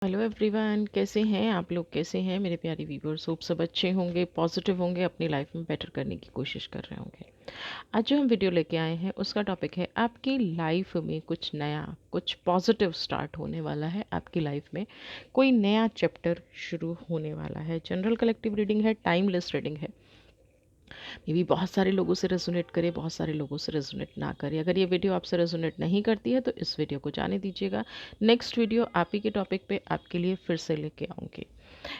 Hello everyone, कैसे हैं आप लोग? कैसे हैं मेरे प्यारे व्यूवर्स? होप सब अच्छे होंगे, पॉजिटिव होंगे, अपनी लाइफ में बेटर करने की कोशिश कर रहे होंगे। आज जो हम वीडियो लेके आए हैं उसका टॉपिक है आपकी लाइफ में कुछ नया, कुछ पॉजिटिव स्टार्ट होने वाला है। आपकी लाइफ में कोई नया चैप्टर शुरू होने वाला है। जनरल कलेक्टिव रीडिंग है, टाइमलेस रीडिंग है। मे बी बहुत सारे लोगों से रेजोनेट करे, बहुत सारे लोगों से रेजोनेट ना करे। अगर ये वीडियो आपसे रेजोनेट नहीं करती है तो इस वीडियो को जाने दीजिएगा। नेक्स्ट वीडियो आप ही के टॉपिक पे आपके लिए फिर से लेके आऊँगी।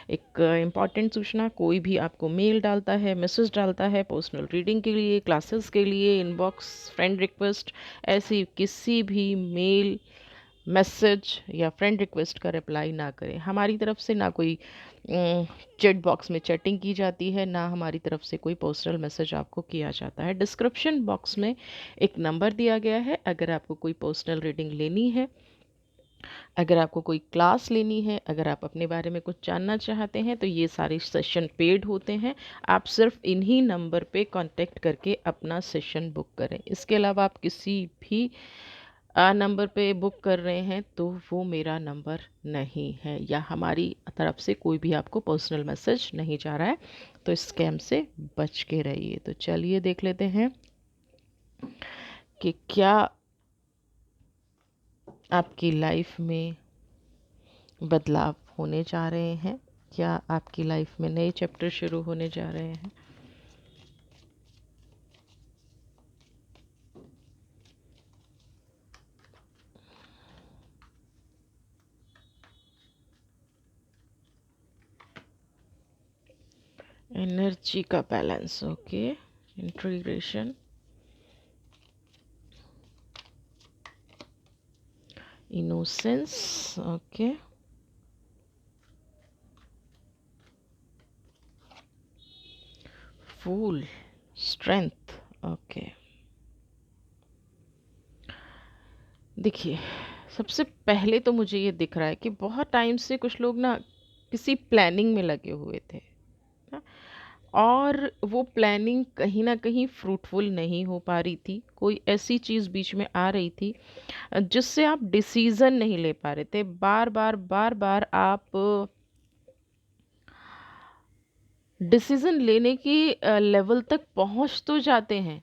एक इम्पॉर्टेंट सूचना, कोई भी आपको मेल डालता है, मैसेज डालता है पर्सनल रीडिंग के लिए, क्लासेस के लिए, इनबॉक्स, फ्रेंड रिक्वेस्ट, ऐसी किसी भी मेल, मैसेज या फ्रेंड रिक्वेस्ट का रिप्लाई ना करें। हमारी तरफ से ना कोई चैट बॉक्स में चैटिंग की जाती है, ना हमारी तरफ से कोई पर्सनल मैसेज आपको किया जाता है। डिस्क्रिप्शन बॉक्स में एक नंबर दिया गया है। अगर आपको कोई पर्सनल रीडिंग लेनी है, अगर आपको कोई क्लास लेनी है, अगर आप अपने बारे में कुछ जानना चाहते हैं, तो ये सारे सेशन पेड होते हैं। आप सिर्फ इन्हीं नंबर पे कांटेक्ट करके अपना सेशन बुक करें। इसके अलावा आप किसी भी नंबर पे बुक कर रहे हैं तो वो मेरा नंबर नहीं है, या हमारी तरफ से कोई भी आपको पर्सनल मैसेज नहीं जा रहा है। तो स्कैम से बच के रहिए। तो चलिए देख लेते हैं कि क्या आपकी लाइफ में बदलाव होने जा रहे हैं, क्या आपकी लाइफ में नए चैप्टर शुरू होने जा रहे हैं। एनर्जी का balance, okay. Integration, innocence, okay. Fool, strength, okay. देखिए, सबसे पहले तो मुझे ये दिख रहा है कि बहुत टाइम से कुछ लोग ना किसी प्लानिंग में लगे हुए थे ना, और वो प्लानिंग कहीं ना कहीं फ्रूटफुल नहीं हो पा रही थी। कोई ऐसी चीज़ बीच में आ रही थी जिससे आप डिसीज़न नहीं ले पा रहे थे। बार बार बार बार आप डिसीज़न लेने की लेवल तक पहुंच तो जाते हैं,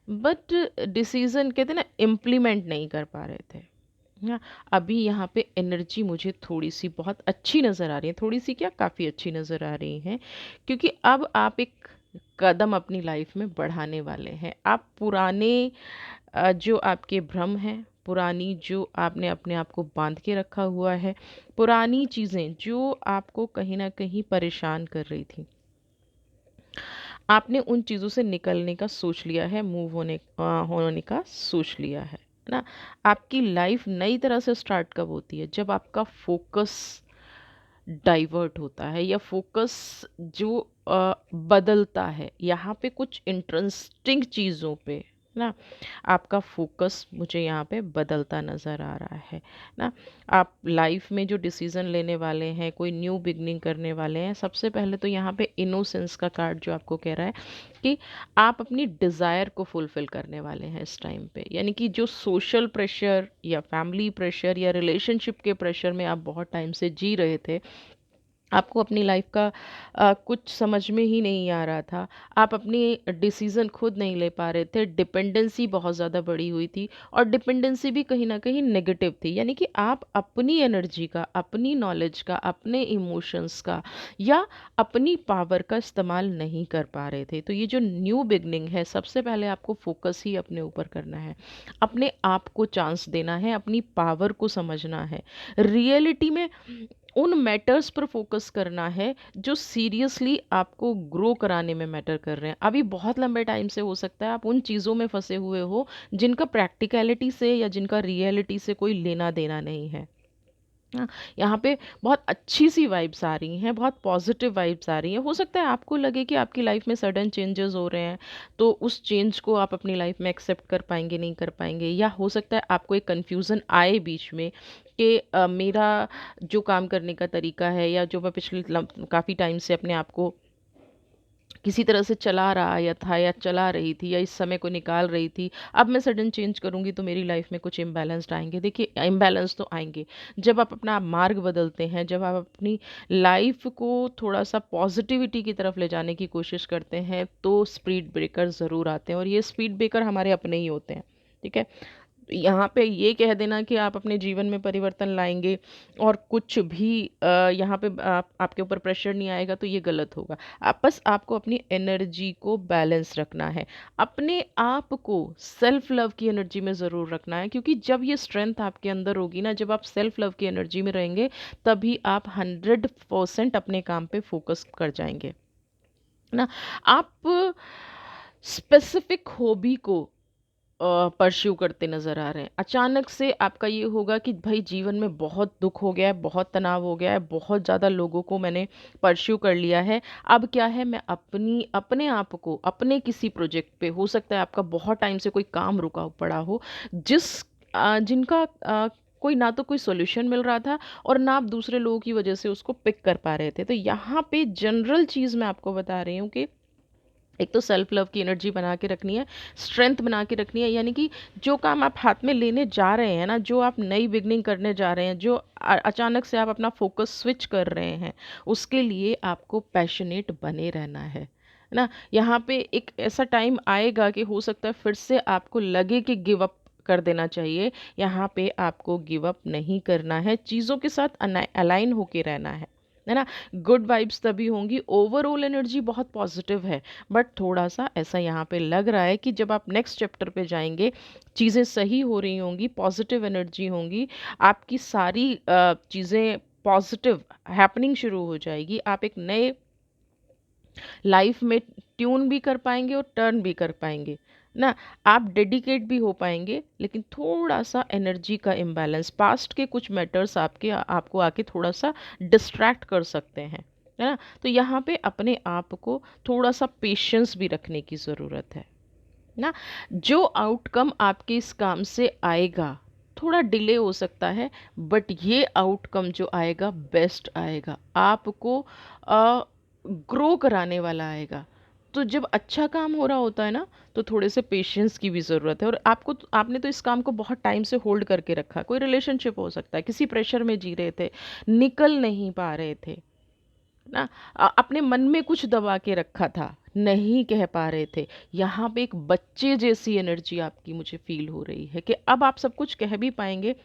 बट डिसीज़न कहते हैं ना, इम्प्लीमेंट नहीं कर पा रहे थे ना। अभी यहाँ पे एनर्जी मुझे थोड़ी सी बहुत अच्छी नज़र आ रही है, थोड़ी सी क्या, काफ़ी अच्छी नज़र आ रही हैं, क्योंकि अब आप एक कदम अपनी लाइफ में बढ़ाने वाले हैं। आप पुराने जो आपके भ्रम हैं, पुरानी जो आपने अपने आप को बांध के रखा हुआ है, पुरानी चीज़ें जो आपको कहीं ना कहीं परेशान कर रही थी, आपने उन चीज़ों से निकलने का सोच लिया है, मूव होने का सोच लिया है ना। आपकी लाइफ नई तरह से स्टार्ट कब होती है? जब आपका फोकस डाइवर्ट होता है, या फोकस जो बदलता है। यहाँ पे कुछ इंटरेस्टिंग चीज़ों पे ना आपका फोकस मुझे यहाँ पे बदलता नज़र आ रहा है ना। आप लाइफ में जो डिसीज़न लेने वाले हैं, कोई न्यू बिगनिंग करने वाले हैं, सबसे पहले तो यहाँ पे इनोसेंस का कार्ड जो आपको कह रहा है कि आप अपनी डिज़ायर को फुलफ़िल करने वाले हैं इस टाइम पे। यानी कि जो सोशल प्रेशर या फैमिली प्रेशर या रिलेशनशिप के प्रेशर में आप बहुत टाइम से जी रहे थे, आपको अपनी लाइफ का कुछ समझ में ही नहीं आ रहा था, आप अपनी डिसीज़न खुद नहीं ले पा रहे थे, डिपेंडेंसी बहुत ज़्यादा बढ़ी हुई थी, और डिपेंडेंसी भी कहीं ना कहीं नेगेटिव थी। यानी कि आप अपनी एनर्जी का, अपनी नॉलेज का, अपने इमोशंस का, या अपनी पावर का इस्तेमाल नहीं कर पा रहे थे। तो ये जो न्यू बिगनिंग है, सबसे पहले आपको फोकस ही अपने ऊपर करना है, अपने आप को चांस देना है, अपनी पावर को समझना है, रियलिटी में उन मैटर्स पर फोकस करना है जो सीरियसली आपको ग्रो कराने में मैटर कर रहे हैं। अभी बहुत लंबे टाइम से हो सकता है आप उन चीज़ों में फंसे हुए हो जिनका प्रैक्टिकलिटी से या जिनका रियलिटी से कोई लेना देना नहीं है। हाँ, यहाँ पे बहुत अच्छी सी वाइब्स आ रही हैं, बहुत पॉजिटिव वाइब्स आ रही हैं। हो सकता है आपको लगे कि आपकी लाइफ में सडन चेंजेस हो रहे हैं, तो उस चेंज को आप अपनी लाइफ में एक्सेप्ट कर पाएंगे, नहीं कर पाएंगे, या हो सकता है आपको एक कन्फ्यूज़न आए बीच में कि मेरा जो काम करने का तरीका है, या जो मैं पिछले काफ़ी टाइम से अपने आप को किसी तरह से चला रहा या था या चला रही थी या इस समय को निकाल रही थी, अब मैं सडन चेंज करूँगी तो मेरी लाइफ में कुछ इम्बैलेंस्ड आएँगे। देखिए इम्बैलेंस तो आएँगे, जब आप अपना मार्ग बदलते हैं, जब आप अपनी लाइफ को थोड़ा-सा पॉज़िटिविटी की तरफ ले जाने की कोशिश करते हैं, तो स्पीड ब्रेकर ज़रूर आते हैं और ये स्पीड ब्रेकर हमारे अपने ही होते हैं, ठीक है? यहाँ पे ये कह देना कि आप अपने जीवन में परिवर्तन लाएँगे और कुछ भी यहाँ पे आप आपके ऊपर प्रेशर नहीं आएगा तो ये गलत होगा। आप बस आपको अपनी एनर्जी को बैलेंस रखना है। अपने आप को सेल्फ लव की एनर्जी में ज़रूर रखना है, क्योंकि जब ये स्ट्रेंथ आपके अंदर होगी ना, जब आप सेल्फ लव की एनर्जी में रहेंगे, तभी आप 100% अपने काम पे फ़ोकस कर जाएँगे। ना, आप स्पेसिफिक हॉबी को परस्यू करते नज़र आ रहे हैं। अचानक से आपका ये होगा कि भाई जीवन में बहुत दुःख हो गया है, बहुत तनाव हो गया है, बहुत ज़्यादा लोगों को मैंने परस्यू कर लिया है। अब क्या है, मैं अपने आप को अपने किसी प्रोजेक्ट पे, हो सकता है आपका बहुत टाइम से कोई काम रुका पड़ा हो, जिनका कोई ना तो कोई सॉल्यूशन मिल रहा था और ना आप दूसरे लोगों की वजह से उसको पिक कर पा रहे थे। तो यहाँ पे जनरल चीज़ मैं आपको बता रही हूँ कि एक तो सेल्फ लव की एनर्जी बना के रखनी है, स्ट्रेंथ बना के रखनी है, यानी कि जो काम आप हाथ में लेने जा रहे हैं ना, जो आप नई बिगनिंग करने जा रहे हैं, जो अचानक से आप अपना फोकस स्विच कर रहे हैं, उसके लिए आपको पैशनेट बने रहना है ना। यहाँ पे एक ऐसा टाइम आएगा कि हो सकता है फिर से आपको लगे कि गिव अप कर देना चाहिए। यहाँ पे आपको गिव अप नहीं करना है, चीज़ों के साथ अलाइन होके रहना है ना। गुड वाइब्स तभी होंगी, ओवरऑल एनर्जी बहुत पॉजिटिव है, बट थोड़ा-सा ऐसा यहाँ पे लग रहा है कि जब आप नेक्स्ट चैप्टर पे जाएँगे, चीज़ें सही हो रही होंगी, पॉजिटिव एनर्जी होंगी, आपकी सारी चीज़ें पॉजिटिव हैपनिंग शुरू हो जाएगी। आप एक नए लाइफ में ट्यून भी कर पाएँगे और टर्न भी कर पाएँगे, ना। आप डेडिकेट भी हो पाएँगे, लेकिन थोड़ा-सा एनर्जी का इम्बैलेंस, पास्ट के कुछ मैटर्स आपको आके थोड़ा-सा डिस्ट्रैक्ट कर सकते हैं, है ना? तो यहाँ पे अपने आप को थोड़ा-सा पेशेंस भी रखने की ज़रूरत है, ना। जो आउटकम आपके इस काम से आएगा, थोड़ा डिले हो सकता है, बट ये आउटकम जो आएगा बेस्ट आएगा, आपको ग्रो कराने वाला आएगा। तो जब अच्छा काम हो रहा होता है ना, तो थोड़े से पेशेंस की भी ज़रूरत है, और आपने तो इस काम को बहुत टाइम से होल्ड करके रखा। कोई रिलेशनशिप हो सकता है, किसी प्रेशर में जी रहे थे, निकल नहीं पा रहे थे ना, अपने मन में कुछ दबा के रखा था, नहीं कह पा रहे थे। यहाँ पे एक बच्चे जैसी एनर्जी आपकी मुझे फ़ील हो रही है कि अब आप सब कुछ कह भी पाएँगे।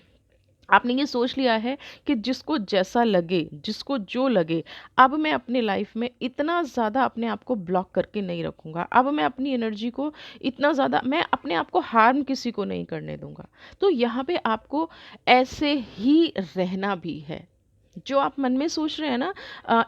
आपने ये सोच लिया है कि जिसको जैसा लगे, जिसको जो लगे, अब मैं अपनी लाइफ़ में इतना ज़्यादा अपने आप को ब्लॉक करके नहीं रखूँगा। अब मैं अपनी एनर्जी को इतना ज़्यादा, मैं अपने आप को हार्म किसी को नहीं करने दूँगा। तो यहाँ पे आपको ऐसे ही रहना भी है। जो आप मन में सोच रहे हैं ना,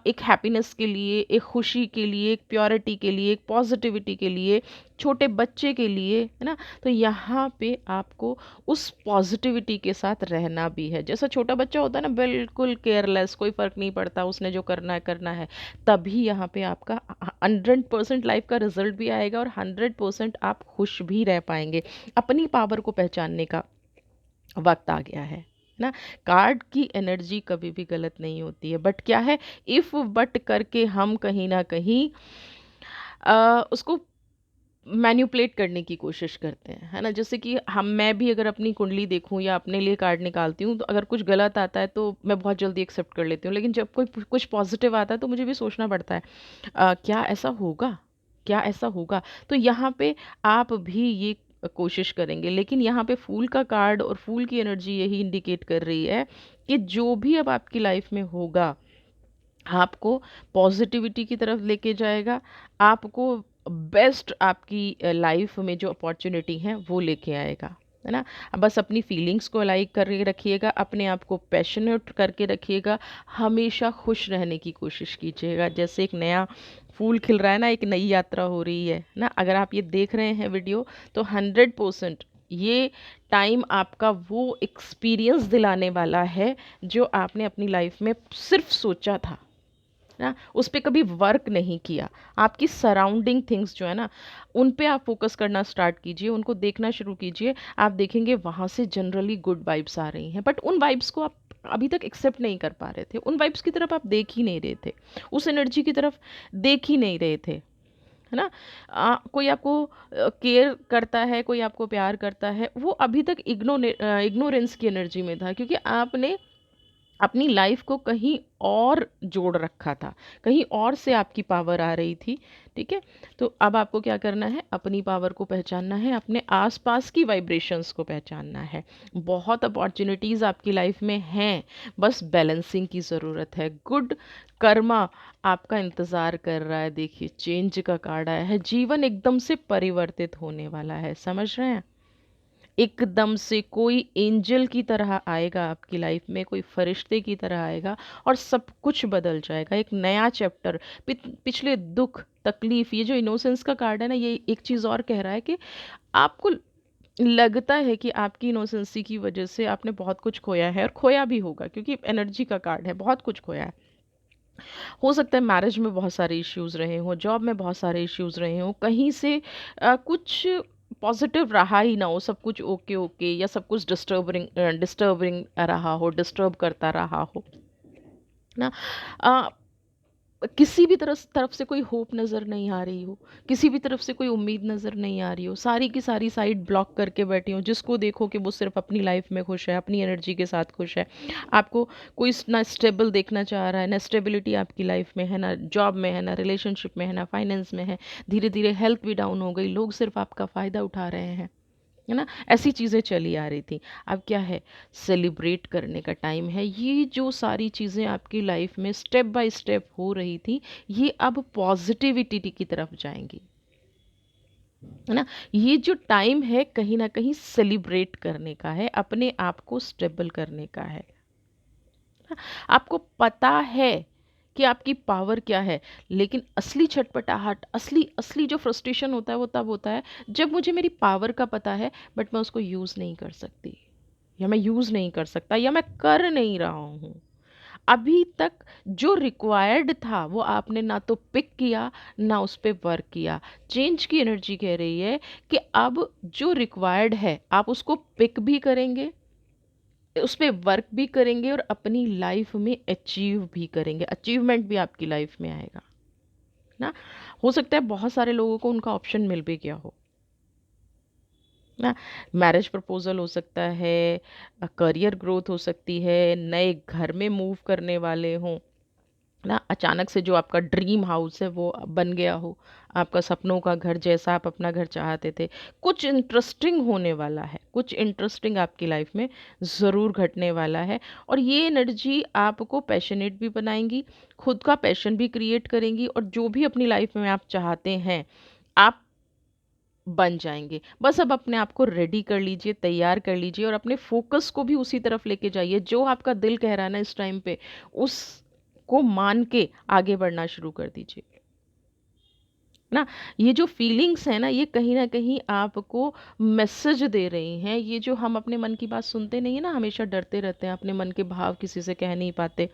एक हैप्पीनेस के लिए, एक खुशी के लिए, एक प्योरिटी के लिए, एक पॉजिटिविटी के लिए, छोटे बच्चे के लिए, है ना। तो यहाँ पे आपको उस पॉजिटिविटी के साथ रहना भी है। जैसा छोटा बच्चा होता है ना, बिल्कुल केयरलेस, कोई फ़र्क नहीं पड़ता, उसने जो करना है करना है, तभी यहाँ पे आपका 100% लाइफ का रिजल्ट भी आएगा और 100% आप खुश भी रह पाएंगे। अपनी पावर को पहचानने का वक्त आ गया है ना। कार्ड की एनर्जी कभी भी गलत नहीं होती है, बट क्या है, इफ बट करके हम कहीं ना कहीं उसको मैन्युपुलेट करने की कोशिश करते हैं, है ना। जैसे कि मैं भी अगर अपनी कुंडली देखूं या अपने लिए कार्ड निकालती हूँ, तो अगर कुछ गलत आता है तो मैं बहुत जल्दी एक्सेप्ट कर लेती हूँ, लेकिन जब कोई कुछ पॉजिटिव आता है तो मुझे भी सोचना पड़ता है, क्या ऐसा होगा, क्या ऐसा होगा। तो यहाँ पे आप भी ये कोशिश करेंगे, लेकिन यहाँ पे फूल का कार्ड और फूल की एनर्जी यही इंडिकेट कर रही है कि जो भी अब आपकी लाइफ में होगा, आपको पॉजिटिविटी की तरफ लेके जाएगा, आपको बेस्ट आपकी लाइफ में जो अपॉर्चुनिटी है वो लेके आएगा, है ना। अब बस अपनी फीलिंग्स को अलाइक करके रखिएगा, अपने आप को पैशनेट करके रखिएगा, हमेशा खुश रहने की कोशिश कीजिएगा। जैसे एक नया फूल खिल रहा है ना, एक नई यात्रा हो रही है ना। अगर आप ये देख रहे हैं वीडियो, तो 100% ये टाइम आपका वो एक्सपीरियंस दिलाने वाला है जो आपने अपनी लाइफ में सिर्फ सोचा था ना, उस पे कभी वर्क नहीं किया। आपकी सराउंडिंग थिंग्स जो है ना, उन पे आप फोकस करना स्टार्ट कीजिए, उनको देखना शुरू कीजिए। आप देखेंगे वहाँ से जनरली गुड वाइब्स आ रही हैं, बट उन वाइब्स को आप अभी तक एक्सेप्ट नहीं कर पा रहे थे, उन वाइब्स की तरफ आप देख ही नहीं रहे थे, उस एनर्जी की तरफ देख ही नहीं रहे थे, है ना? कोई आपको केयर करता है, कोई आपको प्यार करता है, वो अभी तक इग्नोरेंस की एनर्जी में था, क्योंकि आपने अपनी लाइफ को कहीं और जोड़ रखा था, कहीं और से आपकी पावर आ रही थी, ठीक है? तो अब आपको क्या करना है, अपनी पावर को पहचानना है, अपने आसपास की वाइब्रेशंस को पहचानना है। बहुत अपॉर्चुनिटीज़ आपकी लाइफ में हैं, बस बैलेंसिंग की ज़रूरत है। गुड कर्मा आपका इंतज़ार कर रहा है। देखिए, चेंज का कार्ड आया है, जीवन एकदम से परिवर्तित होने वाला है, समझ रहे हैं? एकदम से कोई एंजल की तरह आएगा आपकी लाइफ में, कोई फरिश्ते की तरह आएगा और सब कुछ बदल जाएगा। एक नया चैप्टर, पिछले दुख तकलीफ, ये जो इनोसेंस का कार्ड है ना, ये एक चीज़ और कह रहा है कि आपको लगता है कि आपकी इनोसेंसी की वजह से आपने बहुत कुछ खोया है, और खोया भी होगा, क्योंकि एनर्जी का कार्ड है, बहुत कुछ खोया है। हो सकता है मैरिज में बहुत सारे इश्यूज रहे हों, जॉब में बहुत सारे इश्यूज रहे हों, कहीं से कुछ पॉजिटिव रहा ही ना हो, सब कुछ ओके ओके, या सब कुछ डिस्टर्बिंग डिस्टर्बिंग रहा हो, डिस्टर्ब करता रहा हो ना। अ, किसी भी तरफ से कोई होप नज़र नहीं आ रही हो, किसी भी तरफ से कोई उम्मीद नज़र नहीं आ रही हो, सारी की सारी साइड ब्लॉक करके बैठी हो, जिसको देखो कि वो सिर्फ अपनी लाइफ में खुश है, अपनी एनर्जी के साथ खुश है। आपको कोई ना स्टेबल देखना चाह रहा है, ना स्टेबिलिटी आपकी लाइफ में है, ना जॉब में है, ना रिलेशनशिप में है, ना फाइनेंस में है। धीरे धीरे हेल्थ भी डाउन हो गई, लोग सिर्फ आपका फ़ायदा उठा रहे हैं, है ना? ऐसी चीज़ें चली आ रही थी। अब क्या है, सेलिब्रेट करने का टाइम है। ये जो सारी चीज़ें आपकी लाइफ में स्टेप बाय स्टेप हो रही थी, ये अब पॉजिटिविटी की तरफ जाएंगी, है ना? ये जो टाइम है, कहीं ना कहीं सेलिब्रेट करने का है, अपने आप को स्टेबल करने का है। आपको पता है कि आपकी पावर क्या है, लेकिन असली छटपटाहट, असली असली जो फ्रस्ट्रेशन होता है, वो तब होता है जब मुझे मेरी पावर का पता है, बट मैं उसको यूज़ नहीं कर सकती, या मैं यूज़ नहीं कर सकता, या मैं कर नहीं रहा हूँ। अभी तक जो रिक्वायर्ड था वो आपने ना तो पिक किया, ना उस पर वर्क किया। चेंज की एनर्जी कह रही है कि अब जो रिक्वायर्ड है आप उसको पिक भी करेंगे, उस पे वर्क भी करेंगे, और अपनी लाइफ में अचीव भी करेंगे, अचीवमेंट भी आपकी लाइफ में आएगा ना। हो सकता है बहुत सारे लोगों को उनका ऑप्शन मिल भी गया हो ना। मैरिज प्रपोजल हो सकता है, करियर ग्रोथ हो सकती है, नए घर में मूव करने वाले हों ना, अचानक से जो आपका ड्रीम हाउस है वो बन गया हो, आपका सपनों का घर जैसा आप अपना घर चाहते थे। कुछ इंटरेस्टिंग होने वाला है, कुछ इंटरेस्टिंग आपकी लाइफ में ज़रूर घटने वाला है, और ये एनर्जी आपको पैशनेट भी बनाएंगी, खुद का पैशन भी क्रिएट करेंगी, और जो भी अपनी लाइफ में आप चाहते हैं, आप बन जाएंगे। बस अब अपने आप को रेडी कर लीजिए, तैयार कर लीजिए, और अपने फोकस को भी उसी तरफ लेके जाइए, जो आपका दिल कह रहा है ना इस टाइम पे, उस को मान के आगे बढ़ना शुरू कर दीजिए ना। ये जो फीलिंग्स है ना, ये कहीं ना कहीं आपको मैसेज दे रही हैं। ये जो हम अपने मन की बात सुनते नहीं है ना, हमेशा डरते रहते हैं, अपने मन के भाव किसी से कह नहीं पाते,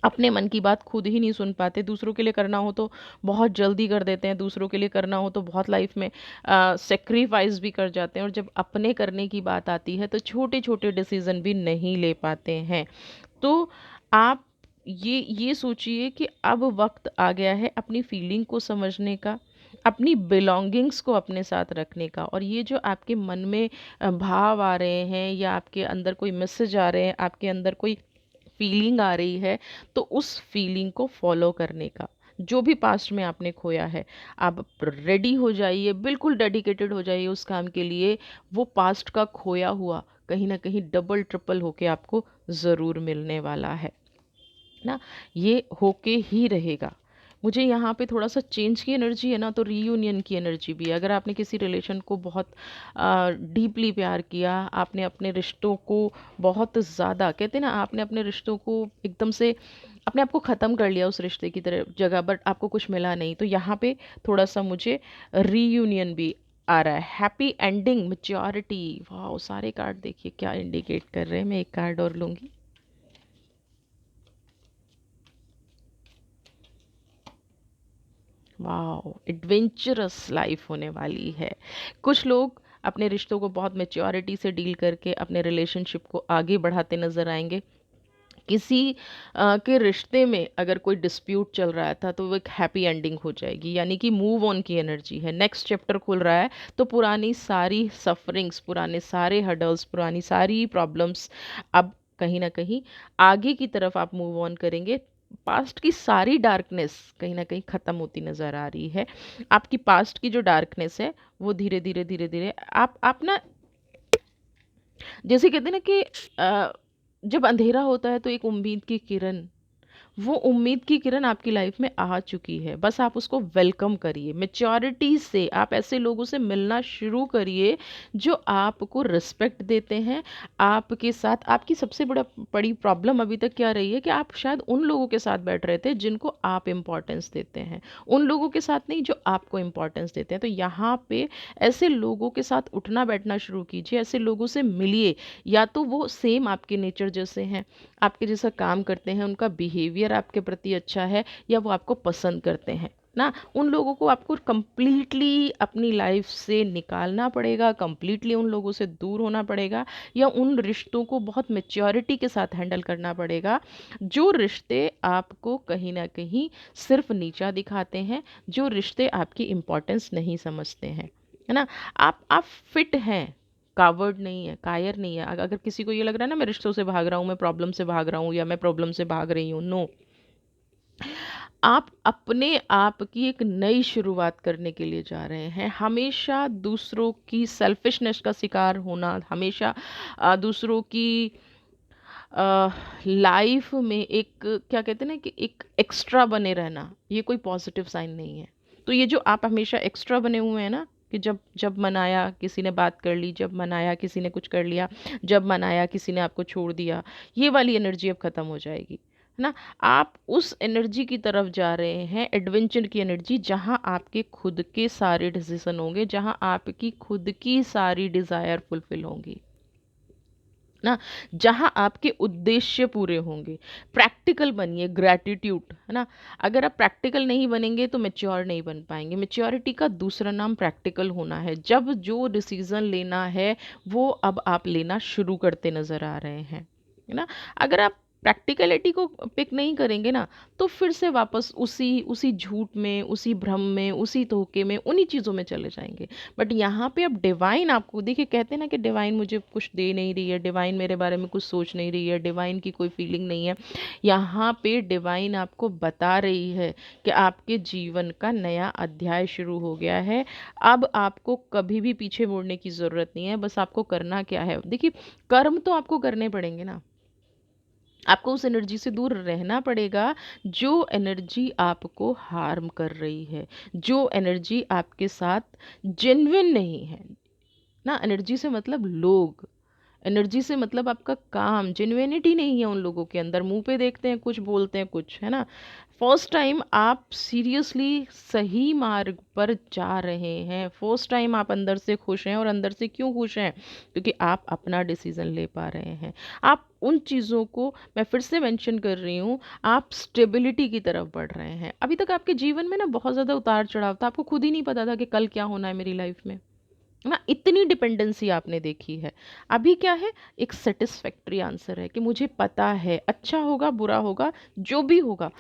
अपने मन की बात खुद ही नहीं सुन पाते, दूसरों के लिए करना हो तो बहुत जल्दी कर देते हैं, दूसरों के लिए करना हो तो बहुत लाइफ में सेक्रीफाइस भी कर जाते हैं, और जब अपने करने की बात आती है तो छोटे छोटे डिसीजन भी नहीं ले पाते हैं। तो आप ये सोचिए कि अब वक्त आ गया है अपनी फीलिंग को समझने का, अपनी बिलोंगिंग्स को अपने साथ रखने का, और ये जो आपके मन में भाव आ रहे हैं, या आपके अंदर कोई मैसेज आ रहे हैं, आपके अंदर कोई फीलिंग आ रही है, तो उस फीलिंग को फॉलो करने का। जो भी पास्ट में आपने खोया है, आप रेडी हो जाइए, बिल्कुल डेडिकेटेड हो जाइए उस काम के लिए। वो पास्ट का खोया हुआ कहीं ना कहीं डबल ट्रिपल होके आपको ज़रूर मिलने वाला है ना। ये होके ही रहेगा। मुझे यहाँ पे थोड़ा सा चेंज की एनर्जी है ना, तो रीयूनियन की एनर्जी भी है। अगर आपने किसी रिलेशन को बहुत डीपली प्यार किया, आपने अपने रिश्तों को बहुत ज़्यादा, कहते हैं ना, आपने अपने रिश्तों को एकदम से अपने आप को ख़त्म कर लिया उस रिश्ते की तरह जगह, बट आपको कुछ मिला नहीं, तो यहाँ पे थोड़ा सा मुझे रीयूनियन भी आ रहा है। हैप्पी एंडिंग, मेच्योरिटी, वाह, सारे कार्ड देखिए क्या इंडिकेट कर रहे हैं। मैं एक कार्ड और लूँगी। वाह, एडवेंचरस लाइफ होने वाली है। कुछ लोग अपने रिश्तों को बहुत मेच्योरिटी से डील करके अपने रिलेशनशिप को आगे बढ़ाते नजर आएंगे। किसी के रिश्ते में अगर कोई डिस्प्यूट चल रहा था तो वो एक हैप्पी एंडिंग हो जाएगी, यानी कि मूव ऑन की एनर्जी है। नेक्स्ट चैप्टर खुल रहा है तो पुरानी सारी सफरिंग्स, पुराने सारे हर्डल्स, पुरानी सारी प्रॉब्लम्स अब कहीं ना कहीं आगे की तरफ आप मूव ऑन करेंगे। पास्ट की सारी डार्कनेस कहीं ना कहीं ख़त्म होती नज़र आ रही है। आपकी पास्ट की जो डार्कनेस है वो धीरे धीरे धीरे धीरे आप ना, जैसे कहते हैं ना कि जब अंधेरा होता है तो एक उम्मीद की किरण, वो उम्मीद की किरण आपकी लाइफ में आ चुकी है। बस आप उसको वेलकम करिए मेच्योरिटी से। आप ऐसे लोगों से मिलना शुरू करिए जो आपको रिस्पेक्ट देते हैं। आपके साथ आपकी सबसे बड़ी प्रॉब्लम अभी तक क्या रही है कि आप शायद उन लोगों के साथ बैठ रहे थे जिनको आप इम्पोर्टेंस देते हैं, उन लोगों के साथ नहीं जो आपको इम्पोर्टेंस देते हैं। तो यहाँ पे ऐसे लोगों के साथ उठना बैठना शुरू कीजिए, ऐसे लोगों से मिलिए, या तो वो सेम आपके नेचर जैसे हैं, आपके जैसा काम करते हैं, उनका बिहेवियर आपके प्रति अच्छा है, या वो आपको पसंद करते हैं ना। उन लोगों को आपको कंप्लीटली अपनी लाइफ से निकालना पड़ेगा, कंप्लीटली उन लोगों से दूर होना पड़ेगा, या उन रिश्तों को बहुत मेच्योरिटी के साथ हैंडल करना पड़ेगा जो रिश्ते आपको कहीं ना कहीं सिर्फ नीचा दिखाते हैं, जो रिश्ते आपकी इम्पोर्टेंस नहीं समझते हैं, है ना। आप फिट हैं, कावर्ड नहीं है, कायर नहीं है। अगर किसी को ये लग रहा है ना मैं रिश्तों से भाग रहा हूँ, मैं प्रॉब्लम से भाग रहा हूँ, या मैं प्रॉब्लम से भाग रही हूँ, नो। आप अपने आप की एक नई शुरुआत करने के लिए जा रहे हैं। हमेशा दूसरों की सेल्फिशनेस का शिकार होना, हमेशा दूसरों की लाइफ में एक, क्या कहते हैं ना कि एक एक्स्ट्रा बने रहना, ये कोई पॉजिटिव साइन नहीं है। तो ये जो आप हमेशा एक्स्ट्रा बने हुए हैं ना, कि जब जब मन आया किसी ने बात कर ली, जब मन आया किसी ने कुछ कर लिया, जब मन आया किसी ने आपको छोड़ दिया, ये वाली एनर्जी अब ख़त्म हो जाएगी, है ना। आप उस एनर्जी की तरफ जा रहे हैं, एडवेंचर की एनर्जी, जहाँ आपके खुद के सारे डिसीजन होंगे, जहाँ आपकी खुद की सारी डिज़ायर फुलफिल होंगी ना, जहाँ आपके उद्देश्य पूरे होंगे। प्रैक्टिकल बनिए, ग्रैटिट्यूड, है ना। अगर आप प्रैक्टिकल नहीं बनेंगे तो मेच्योर नहीं बन पाएंगे। मेच्योरिटी का दूसरा नाम प्रैक्टिकल होना है। जब जो डिसीजन लेना है वो अब आप लेना शुरू करते नज़र आ रहे हैं, है ना। अगर आप प्रैक्टिकलिटी को पिक नहीं करेंगे ना, तो फिर से वापस उसी उसी झूठ में, उसी भ्रम में, उसी धोखे में, उन्हीं चीज़ों में चले जाएंगे। बट यहाँ पे अब डिवाइन आपको देखिए, कहते हैं ना कि डिवाइन मुझे कुछ दे नहीं रही है, डिवाइन मेरे बारे में कुछ सोच नहीं रही है, डिवाइन की कोई फीलिंग नहीं है। यहाँ पे डिवाइन आपको बता रही है कि आपके जीवन का नया अध्याय शुरू हो गया है। अब आपको कभी भी पीछे मुड़ने की ज़रूरत नहीं है। बस आपको करना क्या है, देखिए, कर्म तो आपको करने पड़ेंगे ना। आपको उस एनर्जी से दूर रहना पड़ेगा जो एनर्जी आपको हार्म कर रही है, जो एनर्जी आपके साथ जेन्युइन नहीं है ना। एनर्जी से मतलब लोग, एनर्जी से मतलब आपका काम, जेन्युइनिटी नहीं है उन लोगों के अंदर। मुंह पे देखते हैं कुछ, बोलते हैं कुछ, है ना। फर्स्ट टाइम आप सीरियसली सही मार्ग पर जा रहे हैं। फर्स्ट टाइम आप अंदर से खुश हैं, और अंदर से क्यों खुश हैं, क्योंकि आप अपना डिसीजन ले पा रहे हैं। आप उन चीज़ों को, मैं फिर से मेंशन कर रही हूँ, आप स्टेबिलिटी की तरफ बढ़ रहे हैं। अभी तक आपके जीवन में ना बहुत ज़्यादा उतार चढ़ाव था, आपको खुद ही नहीं पता था कि कल क्या होना है मेरी लाइफ में, ना। इतनी डिपेंडेंसी आपने देखी है। अभी क्या है, एक सेटिस्फैक्ट्री आंसर है कि मुझे पता है अच्छा होगा बुरा होगा, जो भी होगा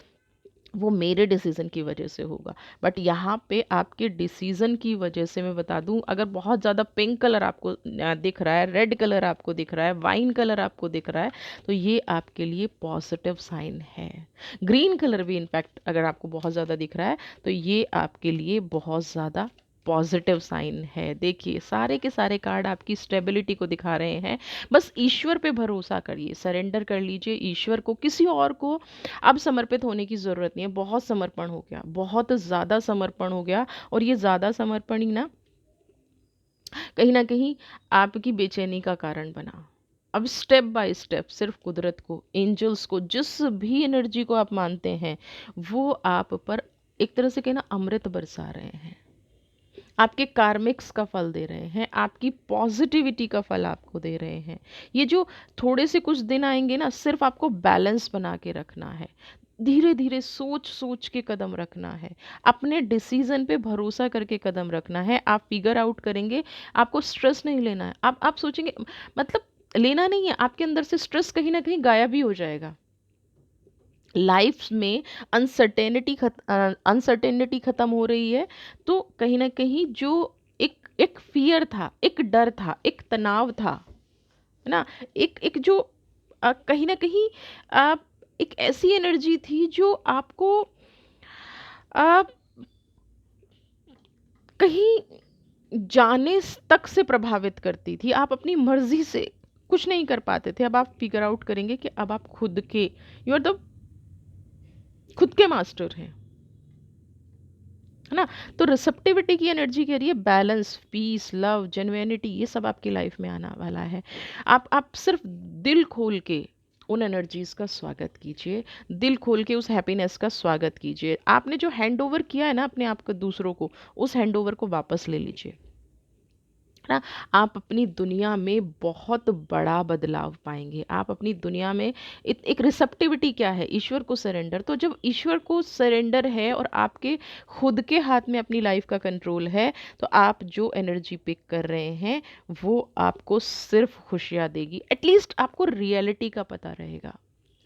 वो मेरे डिसीजन की वजह से होगा। बट यहाँ पे आपके डिसीजन की वजह से, मैं बता दूं, अगर बहुत ज़्यादा पिंक कलर आपको दिख रहा है, रेड कलर आपको दिख रहा है, वाइन कलर आपको दिख रहा है, तो ये आपके लिए पॉजिटिव साइन है। ग्रीन कलर भी इनफैक्ट अगर आपको बहुत ज़्यादा दिख रहा है तो ये आपके लिए बहुत ज़्यादा पॉजिटिव साइन है। देखिए, सारे के सारे कार्ड आपकी स्टेबिलिटी को दिखा रहे हैं। बस ईश्वर पे भरोसा करिए, सरेंडर कर लीजिए ईश्वर को, किसी और को अब समर्पित होने की ज़रूरत नहीं है। बहुत समर्पण हो गया, बहुत ज़्यादा समर्पण हो गया, और ये ज़्यादा समर्पण ही ना कहीं आपकी बेचैनी का कारण बना। अब स्टेप बाय स्टेप सिर्फ कुदरत को, एंजल्स को, जिस भी एनर्जी को आप मानते हैं, वो आप पर एक तरह से कहना अमृत बरसा रहे हैं, आपके कार्मिक्स का फल दे रहे हैं, आपकी पॉजिटिविटी का फल आपको दे रहे हैं। ये जो थोड़े से कुछ दिन आएंगे ना, सिर्फ आपको बैलेंस बना के रखना है। धीरे धीरे सोच सोच के कदम रखना है, अपने डिसीजन पे भरोसा करके कदम रखना है। आप फिगर आउट करेंगे, आपको स्ट्रेस नहीं लेना है। आप सोचेंगे, मतलब लेना नहीं है, आपके अंदर से स्ट्रेस कहीं ना कहीं गायब ही हो जाएगा। लाइफ में अनसर्टेनिटी ख़त्म हो रही है, तो कहीं ना कहीं जो एक एक फियर था, एक डर था, एक तनाव था, है ना, एक एक जो कहीं ना कहीं अ, एक ऐसी एनर्जी थी जो आपको अ, कहीं जाने तक से प्रभावित करती थी। आप अपनी मर्जी से कुछ नहीं कर पाते थे। अब आप फिगर आउट करेंगे कि अब आप खुद के, यू आर द खुद के मास्टर हैं, है ना। तो रिसेप्टिविटी की एनर्जी कह रही है बैलेंस, पीस, लव, जेन्युइनिटी, ये सब आपकी लाइफ में आने वाला है। आप सिर्फ दिल खोल के उन एनर्जीज का स्वागत कीजिए, दिल खोल के उस हैप्पीनेस का स्वागत कीजिए। आपने जो हैंड ओवर किया है ना अपने आप को दूसरों को, उस हैंड ओवर को वापस ले लीजिए, है ना। आप अपनी दुनिया में बहुत बड़ा बदलाव पाएंगे। आप अपनी दुनिया में एक रिसेप्टिविटी क्या है, ईश्वर को सरेंडर। तो जब ईश्वर को सरेंडर है और आपके खुद के हाथ में अपनी लाइफ का कंट्रोल है, तो आप जो एनर्जी पिक कर रहे हैं वो आपको सिर्फ खुशियाँ देगी। एटलीस्ट आपको रियलिटी का पता रहेगा।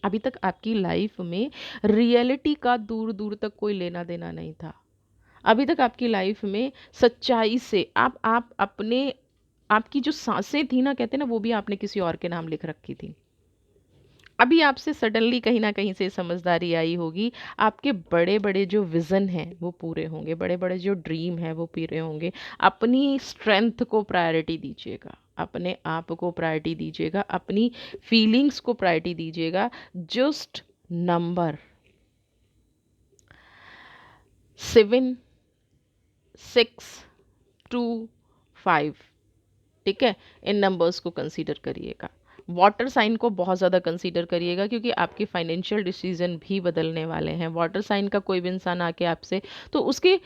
अभी तक आपकी लाइफ में रियलिटी का दूर दूर तक कोई लेना देना नहीं था। अभी तक आपकी लाइफ में सच्चाई से आप अपने, आपकी जो सांसें थी ना, कहते ना, वो भी आपने किसी और के नाम लिख रखी थी। अभी आपसे सडनली कहीं ना कहीं से समझदारी आई होगी। आपके बड़े बड़े जो विज़न हैं वो पूरे होंगे, बड़े बड़े जो ड्रीम हैं वो पूरे होंगे। अपनी स्ट्रेंथ को प्रायोरिटी दीजिएगा, अपने आप को प्रायोरिटी दीजिएगा, अपनी फीलिंग्स को प्रायोरिटी दीजिएगा। जस्ट नंबर 7, 6, 2, 5, ठीक है, इन नंबर्स को कंसीडर करिएगा। वाटर साइन को बहुत ज़्यादा कंसीडर करिएगा, क्योंकि आपके फाइनेंशियल डिसीजन भी बदलने वाले हैं। वाटर साइन का कोई भी इंसान आके आपसे, तो उसके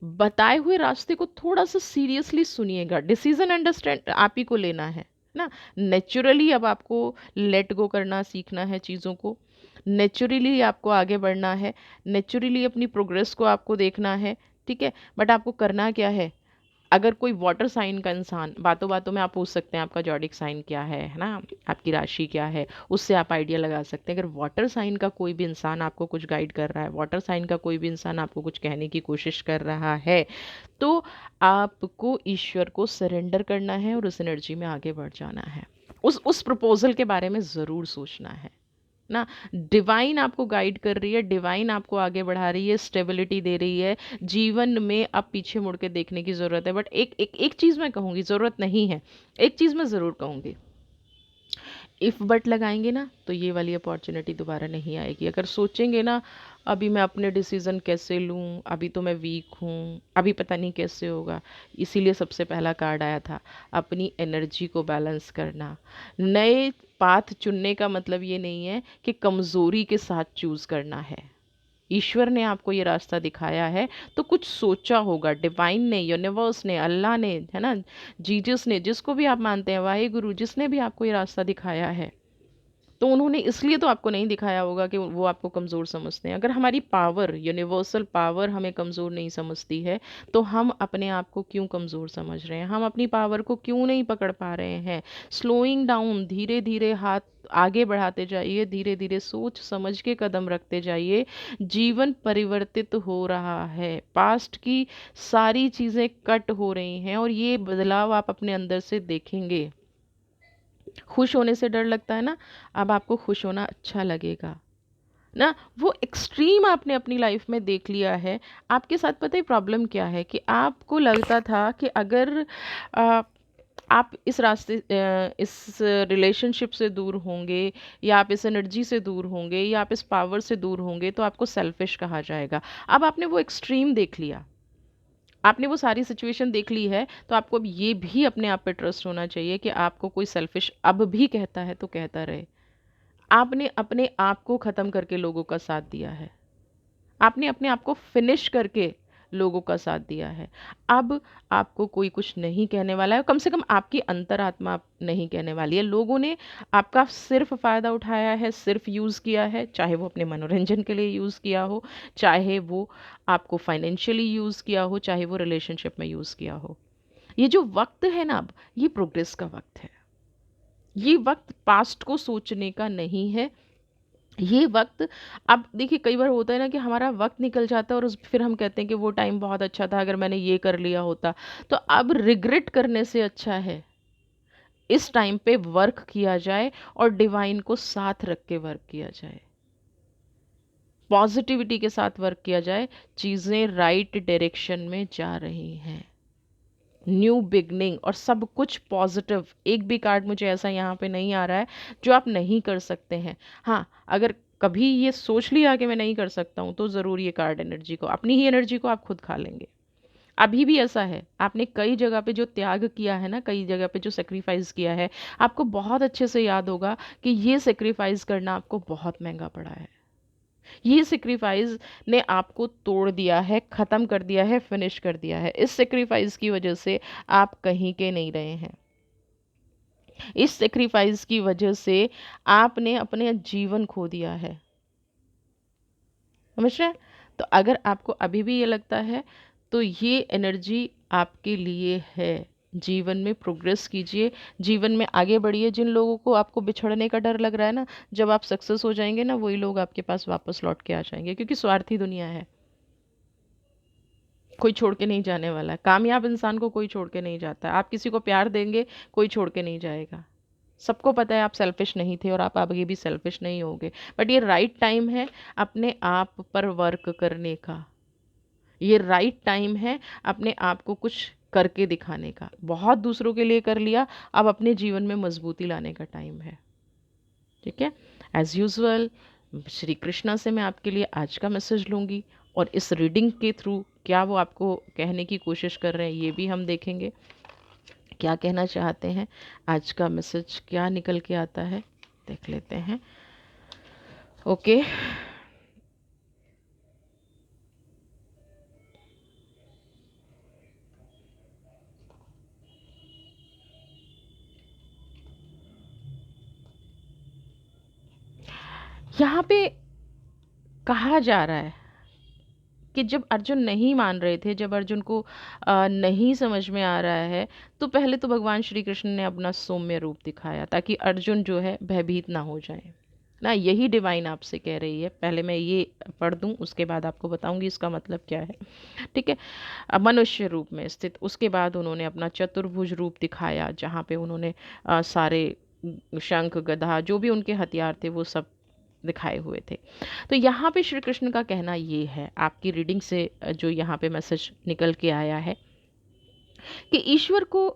बताए हुए रास्ते को थोड़ा सा सीरियसली सुनिएगा। डिसीजन अंडरस्टैंड आप ही को लेना है ना। नेचुरली अब आपको लेट गो करना सीखना है चीज़ों को, नेचुरली आपको आगे बढ़ना है, नेचुरली अपनी प्रोग्रेस को आपको देखना है, ठीक है। बट आपको करना क्या है, अगर कोई वाटर साइन का इंसान, बातों बातों में आप पूछ सकते हैं आपका जॉडिक साइन क्या है ना, आपकी राशि क्या है, उससे आप आइडिया लगा सकते हैं। अगर वाटर साइन का कोई भी इंसान आपको कुछ गाइड कर रहा है, वाटर साइन का कोई भी इंसान आपको कुछ कहने की कोशिश कर रहा है, तो आपको ईश्वर को सरेंडर करना है और उस एनर्जी में आगे बढ़ जाना है। उस प्रपोजल के बारे में ज़रूर सोचना है ना। डिवाइन आपको गाइड कर रही है, डिवाइन आपको आगे बढ़ा रही है, स्टेबिलिटी दे रही है। जीवन में अब पीछे मुड़ के देखने की ज़रूरत है। बट एक चीज़ मैं कहूँगी, ज़रूरत नहीं है, एक चीज़ मैं ज़रूर कहूँगी, इफ़ बट लगाएंगे ना तो ये वाली अपॉर्चुनिटी दोबारा नहीं आएगी। अगर सोचेंगे ना अभी मैं अपने डिसीज़न कैसे लूँ, अभी तो मैं वीक हूँ, अभी पता नहीं कैसे होगा, इसीलिए सबसे पहला कार्ड आया था अपनी एनर्जी को बैलेंस करना। नए पाथ चुनने का मतलब ये नहीं है कि कमज़ोरी के साथ चूज़ करना है। ईश्वर ने आपको ये रास्ता दिखाया है तो कुछ सोचा होगा, डिवाइन ने, यूनिवर्स ने, अल्लाह ने, है ना, जीसस ने, जिसको भी आप मानते हैं, वाहे गुरु, जिसने भी आपको ये रास्ता दिखाया है, तो उन्होंने इसलिए तो आपको नहीं दिखाया होगा कि वो आपको कमज़ोर समझते हैं। अगर हमारी पावर, यूनिवर्सल पावर हमें कमज़ोर नहीं समझती है, तो हम अपने आप को क्यों कमज़ोर समझ रहे हैं, हम अपनी पावर को क्यों नहीं पकड़ पा रहे हैं। स्लोइंग डाउन, धीरे धीरे हाथ आगे बढ़ाते जाइए, धीरे धीरे सोच समझ के कदम रखते जाइए। जीवन परिवर्तित हो रहा है, पास्ट की सारी चीज़ें कट हो रही हैं और ये बदलाव आप अपने अंदर से देखेंगे। खुश होने से डर लगता है ना, अब आपको खुश होना अच्छा लगेगा ना। वो एक्सट्रीम आपने अपनी लाइफ में देख लिया है। आपके साथ पता है प्रॉब्लम क्या है, कि आपको लगता था कि अगर आ, आप इस रास्ते इस रिलेशनशिप से दूर होंगे, या आप इस एनर्जी से दूर होंगे, या आप इस पावर से दूर होंगे, तो आपको सेल्फिश कहा जाएगा। अब आपने वो एक्सट्रीम देख लिया, आपने वो सारी सिचुएशन देख ली है, तो आपको अब ये भी अपने आप पे ट्रस्ट होना चाहिए कि आपको कोई सेल्फिश अब भी कहता है तो कहता रहे। आपने अपने आप को ख़त्म करके लोगों का साथ दिया है, आपने अपने आप को फिनिश करके लोगों का साथ दिया है। अब आपको कोई कुछ नहीं कहने वाला है, कम से कम आपकी अंतरात्मा नहीं कहने वाली है। लोगों ने आपका सिर्फ फ़ायदा उठाया है, सिर्फ यूज़ किया है, चाहे वो अपने मनोरंजन के लिए यूज़ किया हो, चाहे वो आपको फाइनेंशियली यूज़ किया हो, चाहे वो रिलेशनशिप में यूज़ किया हो। ये जो वक्त है ना, अब ये प्रोग्रेस का वक्त है। ये वक्त पास्ट को सोचने का नहीं है, ये वक्त, अब देखिए कई बार होता है ना कि हमारा वक्त निकल जाता है और फिर हम कहते हैं कि वो टाइम बहुत अच्छा था, अगर मैंने ये कर लिया होता। तो अब रिग्रेट करने से अच्छा है इस टाइम पे वर्क किया जाए और डिवाइन को साथ रख के वर्क किया जाए, पॉजिटिविटी के साथ वर्क किया जाए। चीज़ें राइट डायरेक्शन में जा रही हैं, न्यू बिगनिंग और सब कुछ पॉजिटिव। एक भी कार्ड मुझे ऐसा यहाँ पे नहीं आ रहा है जो आप नहीं कर सकते हैं। हाँ, अगर कभी ये सोच लिया कि मैं नहीं कर सकता हूँ, तो ज़रूर ये कार्ड एनर्जी को, अपनी ही एनर्जी को आप खुद खा लेंगे। अभी भी ऐसा है, आपने कई जगह पे जो त्याग किया है ना, कई जगह पे जो सेक्रीफाइस किया है, आपको बहुत अच्छे से याद होगा कि ये सेक्रीफाइस करना आपको बहुत महंगा पड़ा है। ये सेक्रीफाइस ने आपको तोड़ दिया है, ख़त्म कर दिया है, फिनिश कर दिया है। इस सेक्रीफाइस की वजह से आप कहीं के नहीं रहे हैं। इस सेक्रीफाइस की वजह से आपने अपने जीवन खो दिया है। समझ रहे हैं? तो अगर आपको अभी भी ये लगता है, तो ये एनर्जी आपके लिए है। जीवन में प्रोग्रेस कीजिए, जीवन में आगे बढ़िए। जिन लोगों को आपको बिछड़ने का डर लग रहा है ना, जब आप सक्सेस हो जाएंगे ना, वही लोग आपके पास वापस लौट के आ जाएंगे, क्योंकि स्वार्थी दुनिया है। कोई छोड़ के नहीं जाने वाला है। कामयाब इंसान को कोई छोड़ के नहीं जाता है। आप किसी को प्यार देंगे, कोई छोड़ के नहीं जाएगा। सबको पता है आप सेल्फिश नहीं थे और आप आगे भी सेल्फिश नहीं होगे। बट ये राइट टाइम है अपने आप पर वर्क करने का। ये राइट टाइम है अपने आप को कुछ करके दिखाने का। बहुत दूसरों के लिए कर लिया, अब अपने जीवन में मजबूती लाने का टाइम है। ठीक है? एज यूजुअल श्री कृष्णा से मैं आपके लिए आज का मैसेज लूँगी, और इस रीडिंग के थ्रू क्या वो आपको कहने की कोशिश कर रहे हैं ये भी हम देखेंगे। क्या कहना चाहते हैं, आज का मैसेज क्या निकल के आता है, देख लेते हैं। ओके, यहाँ पे कहा जा रहा है कि जब अर्जुन नहीं मान रहे थे, जब अर्जुन को नहीं समझ में आ रहा है, तो पहले तो भगवान श्री कृष्ण ने अपना सौम्य रूप दिखाया, ताकि अर्जुन जो है भयभीत ना हो जाए ना। यही डिवाइन आपसे कह रही है। पहले मैं ये पढ़ दूं, उसके बाद आपको बताऊंगी इसका मतलब क्या है। ठीक है? मनुष्य रूप में स्थित, उसके बाद उन्होंने अपना चतुर्भुज रूप दिखाया, जहाँ पे उन्होंने सारे शंख गदा जो भी उनके हथियार थे वो सब दिखाए हुए थे। तो यहाँ पे श्री कृष्ण का कहना ये है, आपकी रीडिंग से जो यहाँ पे मैसेज निकल के आया है, कि ईश्वर को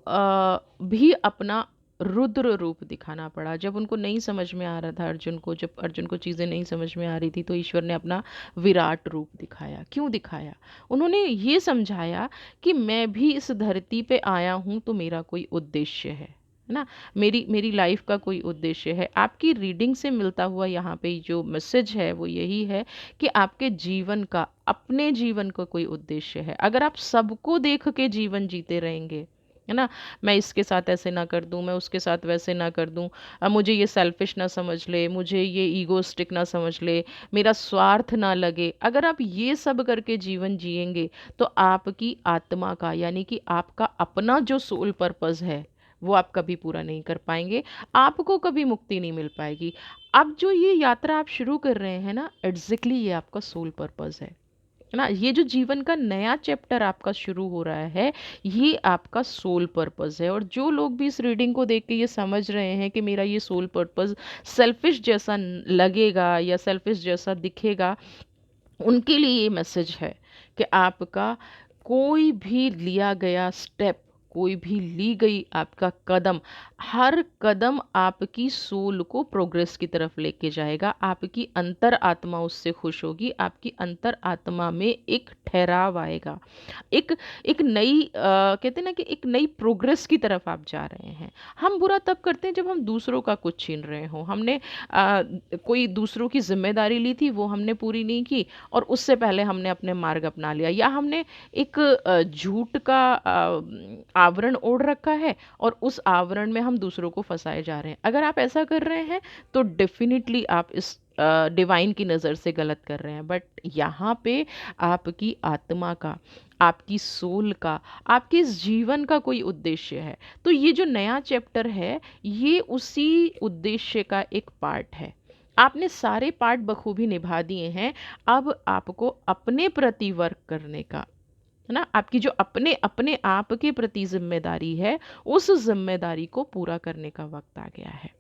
भी अपना रुद्र रूप दिखाना पड़ा। जब उनको नहीं समझ में आ रहा था अर्जुन को, जब अर्जुन को चीज़ें नहीं समझ में आ रही थी, तो ईश्वर ने अपना विराट रूप दिखाया। क्यों दिखाया? उन्होंने ये समझाया कि मैं भी इस धरती पे आया हूँ तो मेरा कोई उद्देश्य है ना, मेरी मेरी लाइफ का कोई उद्देश्य है। आपकी रीडिंग से मिलता हुआ यहाँ पे जो मैसेज है वो यही है कि आपके जीवन का, अपने जीवन का कोई उद्देश्य है। अगर आप सबको देख के जीवन जीते रहेंगे, है ना, मैं इसके साथ ऐसे ना कर दूं, मैं उसके साथ वैसे ना कर दूं, मुझे ये सेल्फिश ना समझ ले, मुझे ये ईगोस्टिक ना समझ ले, मेरा स्वार्थ ना लगे, अगर आप ये सब करके जीवन जिएंगे, तो आपकी आत्मा का, यानी कि आपका अपना जो सोल पर्पस है, वो आप कभी पूरा नहीं कर पाएंगे। आपको कभी मुक्ति नहीं मिल पाएगी। अब जो ये यात्रा आप शुरू कर रहे हैं ना, एग्जैक्टली ये आपका सोल पर्पस है ना। ये जो जीवन का नया चैप्टर आपका शुरू हो रहा है, ये आपका सोल पर्पस है। और जो लोग भी इस रीडिंग को देख के ये समझ रहे हैं कि मेरा ये सोल पर्पस सेल्फिश जैसा लगेगा या सेल्फिश जैसा दिखेगा, उनके लिए ये मैसेज है कि आपका कोई भी लिया गया स्टेप, कोई भी ली गई आपका कदम, हर कदम आपकी सोल को प्रोग्रेस की तरफ लेके जाएगा। आपकी अंतर आत्मा उससे खुश होगी। आपकी अंतर आत्मा में एक ठहराव आएगा, एक एक नई कहते हैं ना कि एक नई प्रोग्रेस की तरफ आप जा रहे हैं। हम बुरा तब करते हैं जब हम दूसरों का कुछ छीन रहे हो। हमने कोई दूसरों की जिम्मेदारी ली थी, वो हमने पूरी नहीं की, और उससे पहले हमने अपने मार्ग अपना लिया, या हमने एक झूठ का आवरण ओढ़ रखा है और उस आवरण में हम दूसरों को फंसाए जा रहे हैं। अगर आप ऐसा कर रहे हैं तो डेफिनेटली आप इस डिवाइन की नज़र से गलत कर रहे हैं। बट यहाँ पे आपकी आत्मा का, आपकी सोल का, आपके इस जीवन का कोई उद्देश्य है। तो ये जो नया चैप्टर है, ये उसी उद्देश्य का एक पार्ट है। आपने सारे पार्ट बखूबी निभा दिए हैं। अब आपको अपने प्रति वर्क करने का, है ना, आपकी जो अपने अपने आप के प्रति जिम्मेदारी है, उस जिम्मेदारी को पूरा करने का वक्त आ गया है।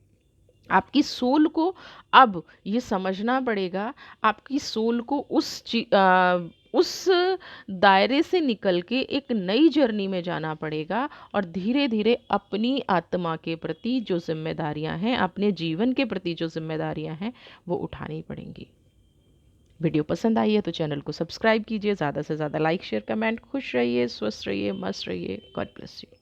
आपकी सोल को अब ये समझना पड़ेगा, आपकी सोल को उस दायरे से निकल के एक नई जर्नी में जाना पड़ेगा, और धीरे धीरे अपनी आत्मा के प्रति जो जिम्मेदारियां हैं, अपने जीवन के प्रति जो जिम्मेदारियां हैं, वो उठानी पड़ेंगी। वीडियो पसंद आई है तो चैनल को सब्सक्राइब कीजिए, ज़्यादा से ज़्यादा लाइक शेयर कमेंट। खुश रहिए, स्वस्थ रहिए, मस्त रहिए। God bless you.